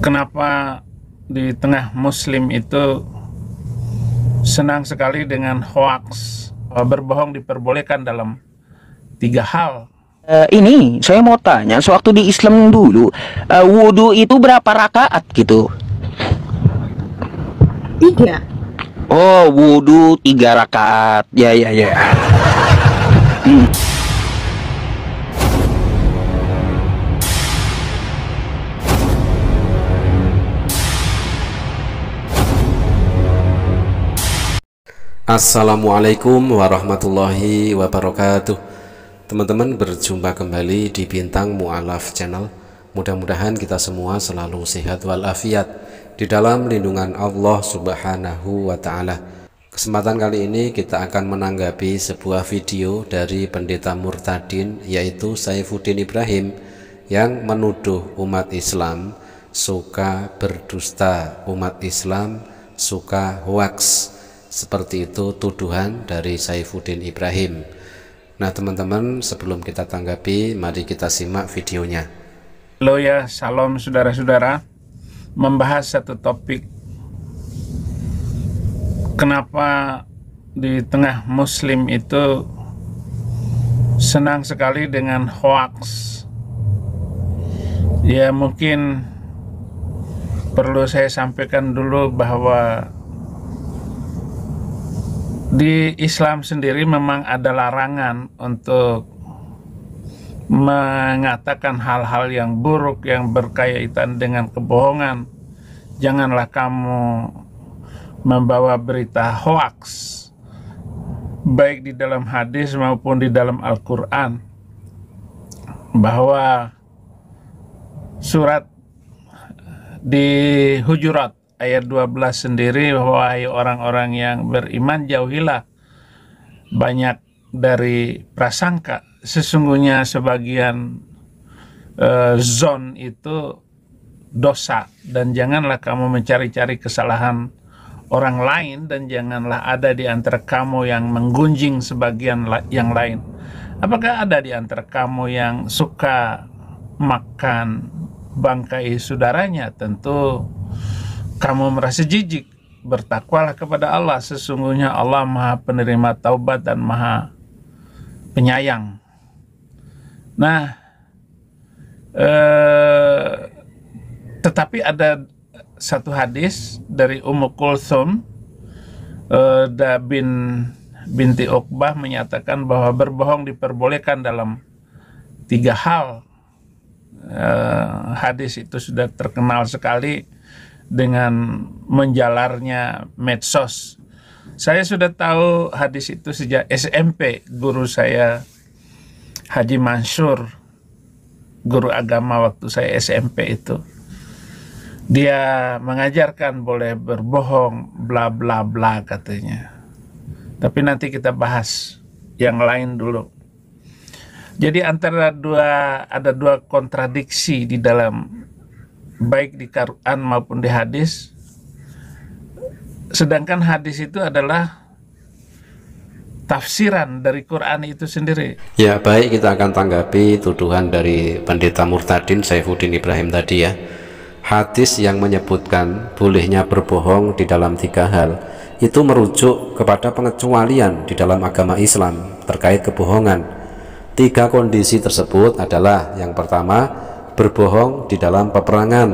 Kenapa di tengah muslim itu senang sekali dengan hoaks? Berbohong diperbolehkan dalam 3 hal. Ini saya mau tanya, sewaktu di Islam dulu, wudhu itu berapa rakaat gitu? 3. Oh, wudhu 3 rakaat. Ya, ya, ya. Assalamualaikum warahmatullahi wabarakatuh. Teman-teman, berjumpa kembali di Bintang Mu'alaf Channel. Mudah-mudahan kita semua selalu sehat walafiat di dalam lindungan Allah Subhanahu wa Ta'ala. Kesempatan kali ini kita akan menanggapi sebuah video dari pendeta murtadin, yaitu Saifuddin Ibrahim, yang menuduh umat Islam suka berdusta, umat Islam suka hoaks. Seperti itu tuduhan dari Saifuddin Ibrahim. Nah teman-teman, sebelum kita tanggapi, mari kita simak videonya. Halo ya, salam saudara-saudara. Membahas satu topik, kenapa di tengah muslim itu senang sekali dengan hoaks. Ya, mungkin perlu saya sampaikan dulu bahwa di Islam sendiri memang ada larangan untuk mengatakan hal-hal yang buruk yang berkaitan dengan kebohongan. Janganlah kamu membawa berita hoaks, baik di dalam hadis maupun di dalam Al-Quran. Bahwa surat di Hujurat ayat 12 sendiri, wahai orang-orang yang beriman, jauhilah banyak dari prasangka. Sesungguhnya sebagian zon itu dosa, dan janganlah kamu mencari-cari kesalahan orang lain, dan janganlah ada di antara kamu yang menggunjing sebagian yang lain. Apakah ada di antara kamu yang suka makan bangkai saudaranya? Tentu kamu merasa jijik. Bertakwalah kepada Allah, sesungguhnya Allah Maha Penerima Taubat dan Maha Penyayang. Nah, tetapi ada satu hadis dari Ummu Kulthum binti Uqbah menyatakan bahwa berbohong diperbolehkan dalam 3 hal. Hadis itu sudah terkenal sekali dengan menjalarnya medsos. Saya sudah tahu hadis itu sejak SMP. Guru saya Haji Mansur, guru agama waktu saya SMP itu, dia mengajarkan boleh berbohong bla bla bla katanya. Tapi nanti kita bahas yang lain dulu. Jadi ada dua kontradiksi di dalam, baik di Quran maupun di hadis. Sedangkan hadis itu adalah tafsiran dari Quran itu sendiri. Ya baik, kita akan tanggapi tuduhan dari pendeta murtadin Saifuddin Ibrahim tadi ya. Hadis yang menyebutkan bolehnya berbohong di dalam 3 hal itu merujuk kepada pengecualian di dalam agama Islam terkait kebohongan. 3 kondisi tersebut adalah: yang pertama, berbohong di dalam peperangan;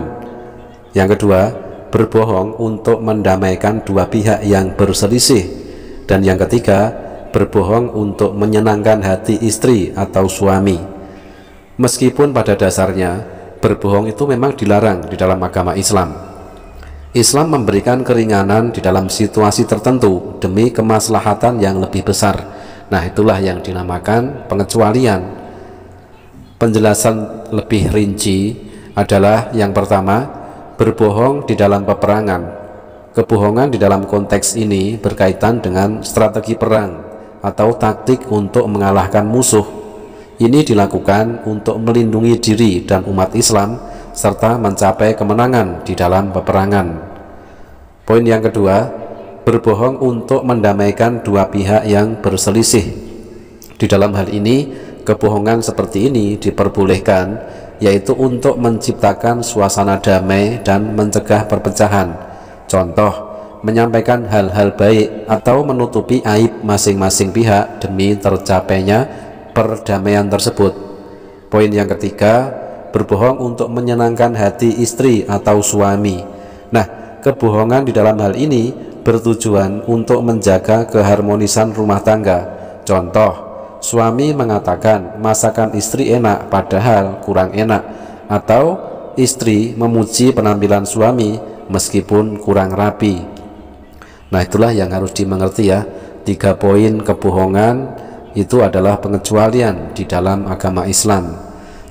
yang kedua, berbohong untuk mendamaikan 2 pihak yang berselisih; dan yang ketiga, berbohong untuk menyenangkan hati istri atau suami. Meskipun pada dasarnya berbohong itu memang dilarang di dalam agama Islam, Islam memberikan keringanan di dalam situasi tertentu demi kemaslahatan yang lebih besar. Nah, itulah yang dinamakan pengecualian. Penjelasan lebih rinci adalah: yang pertama, berbohong di dalam peperangan. Kebohongan di dalam konteks ini berkaitan dengan strategi perang atau taktik untuk mengalahkan musuh. Ini dilakukan untuk melindungi diri dan umat Islam serta mencapai kemenangan di dalam peperangan. Poin yang kedua, berbohong untuk mendamaikan 2 pihak yang berselisih. Di dalam hal ini, kebohongan seperti ini diperbolehkan yaitu untuk menciptakan suasana damai dan mencegah perpecahan. Contoh, menyampaikan hal-hal baik atau menutupi aib masing-masing pihak demi tercapainya perdamaian tersebut. Poin yang ketiga, berbohong untuk menyenangkan hati istri atau suami. Nah, kebohongan di dalam hal ini bertujuan untuk menjaga keharmonisan rumah tangga. Contoh, suami mengatakan masakan istri enak padahal kurang enak, atau istri memuji penampilan suami meskipun kurang rapi. Nah, itulah yang harus dimengerti ya. 3 poin kebohongan itu adalah pengecualian di dalam agama Islam.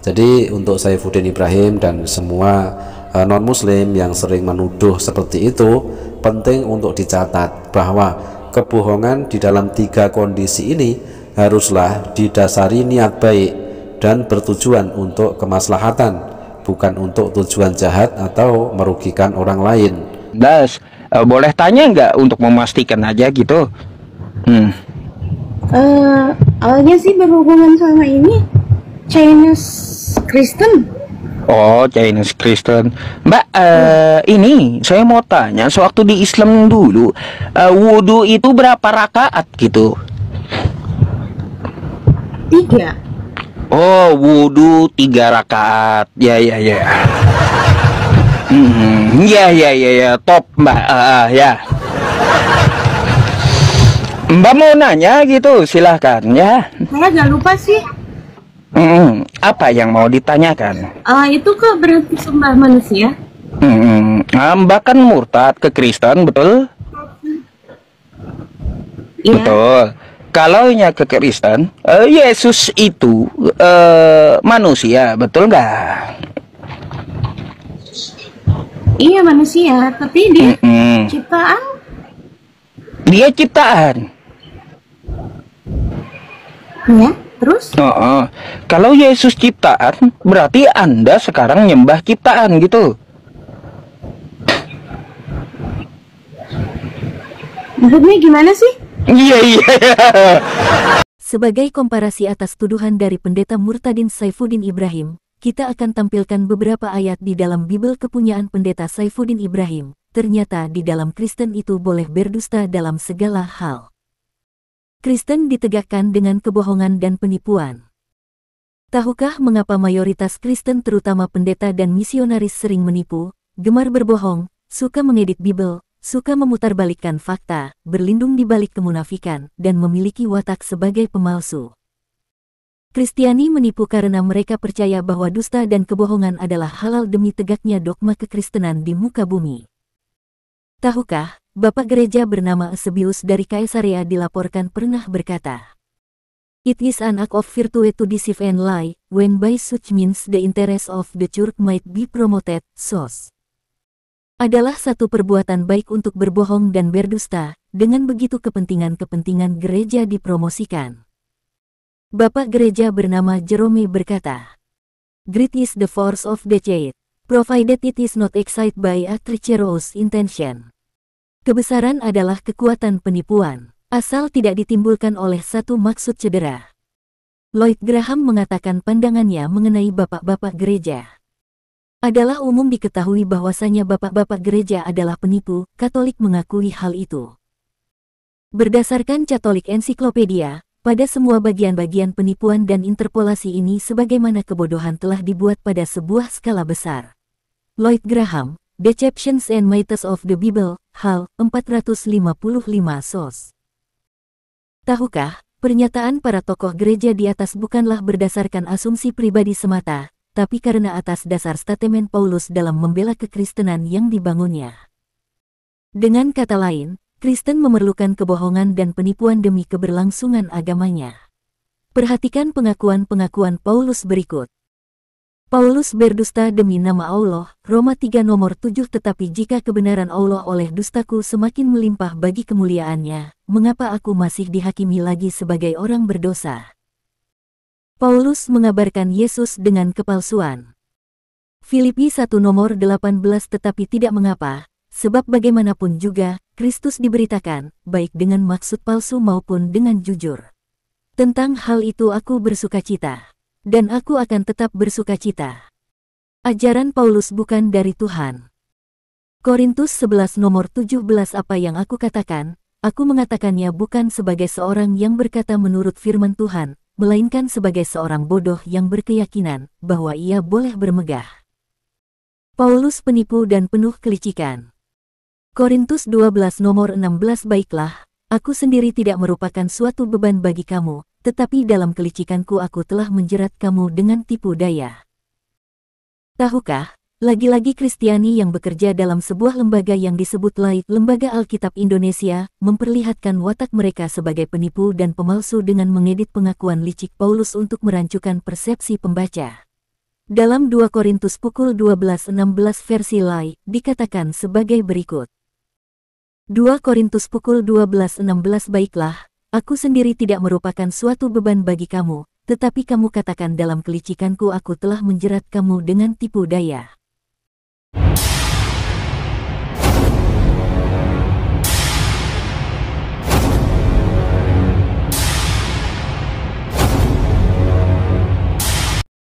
Jadi untuk Saifuddin Ibrahim dan semua non-muslim yang sering menuduh seperti itu, penting untuk dicatat bahwa kebohongan di dalam 3 kondisi ini haruslah didasari niat baik dan bertujuan untuk kemaslahatan, bukan untuk tujuan jahat atau merugikan orang lain. Das, boleh tanya nggak untuk memastikan aja gitu? Awalnya sih berhubungan sama ini Chinese Kristen. Oh, Chinese Kristen. Mbak, ini saya mau tanya, sewaktu di Islam dulu, wudhu itu berapa rakaat gitu? 3. Oh, wudhu 3 rakaat. Ya. Ya, top Mbak. Ya. Mbak mau nanya gitu, silahkan ya. Saya agak lupa sih. Apa yang mau ditanyakan? Itu kok berarti sembah manusia? Mbak kan murtad ke Kristen, betul? Iya. Betul. Kalau nya ke Kristen, Yesus itu manusia, betul nggak? Iya manusia, tapi dia ciptaan. Dia ciptaan. Ya, terus? Kalau Yesus ciptaan, berarti Anda sekarang nyembah ciptaan gitu. Maksudnya gimana sih? Iya. Sebagai komparasi atas tuduhan dari pendeta Murtadin Saifuddin Ibrahim, kita akan tampilkan beberapa ayat di dalam Bible kepunyaan pendeta Saifuddin Ibrahim. Ternyata di dalam Kristen itu boleh berdusta dalam segala hal. Kristen ditegakkan dengan kebohongan dan penipuan. Tahukah mengapa mayoritas Kristen terutama pendeta dan misionaris sering menipu, gemar berbohong, suka mengedit Bible, suka memutarbalikkan fakta, berlindung di balik kemunafikan, dan memiliki watak sebagai pemalsu? Kristiani menipu karena mereka percaya bahwa dusta dan kebohongan adalah halal demi tegaknya dogma kekristenan di muka bumi. Tahukah, Bapak Gereja bernama Eusebius dari Kaisarea dilaporkan pernah berkata, "It is an act of virtue to deceive and lie, when by such means the interest of the church might be promoted." Adalah satu perbuatan baik untuk berbohong dan berdusta, dengan begitu kepentingan-kepentingan gereja dipromosikan. Bapak Gereja bernama Jerome berkata, "Great is the force of the cheat, provided it is not excited by a treacherous intention." Kebesaran adalah kekuatan penipuan, asal tidak ditimbulkan oleh satu maksud cedera. Lloyd Graham mengatakan pandangannya mengenai bapak-bapak gereja. Adalah umum diketahui bahwasanya bapak-bapak gereja adalah penipu, Katolik mengakui hal itu. Berdasarkan Catholic Encyclopedia, pada semua bagian-bagian penipuan dan interpolasi ini sebagaimana kebodohan telah dibuat pada sebuah skala besar. Lloyd Graham, Deceptions and Myths of the Bible, hal 455 sos. Tahukah, pernyataan para tokoh gereja di atas bukanlah berdasarkan asumsi pribadi semata, tapi karena atas dasar statement Paulus dalam membela kekristenan yang dibangunnya. Dengan kata lain, Kristen memerlukan kebohongan dan penipuan demi keberlangsungan agamanya. Perhatikan pengakuan-pengakuan Paulus berikut. Paulus berdusta demi nama Allah, Roma 3 nomor 7. Tetapi jika kebenaran Allah oleh dustaku semakin melimpah bagi kemuliaannya, mengapa aku masih dihakimi lagi sebagai orang berdosa? Paulus mengabarkan Yesus dengan kepalsuan. Filipi 1 nomor 18. Tetapi tidak mengapa, sebab bagaimanapun juga, Kristus diberitakan, baik dengan maksud palsu maupun dengan jujur. Tentang hal itu aku bersukacita. Dan aku akan tetap bersukacita. Ajaran Paulus bukan dari Tuhan. Korintus 11 nomor 17. Apa yang aku katakan, aku mengatakannya bukan sebagai seorang yang berkata menurut firman Tuhan, melainkan sebagai seorang bodoh yang berkeyakinan bahwa ia boleh bermegah. Paulus penipu dan penuh kelicikan. Korintus 12 nomor 16. Baiklah, aku sendiri tidak merupakan suatu beban bagi kamu, tetapi dalam kelicikanku aku telah menjerat kamu dengan tipu daya. Tahukah, lagi-lagi Kristiani yang bekerja dalam sebuah lembaga yang disebut LAI, Lembaga Alkitab Indonesia, memperlihatkan watak mereka sebagai penipu dan pemalsu dengan mengedit pengakuan licik Paulus untuk merancukan persepsi pembaca. Dalam 2 Korintus pukul 12:16 versi LAI, dikatakan sebagai berikut. 2 Korintus pukul 12:16. Baiklah, aku sendiri tidak merupakan suatu beban bagi kamu, tetapi kamu katakan dalam kelicikanku aku telah menjerat kamu dengan tipu daya.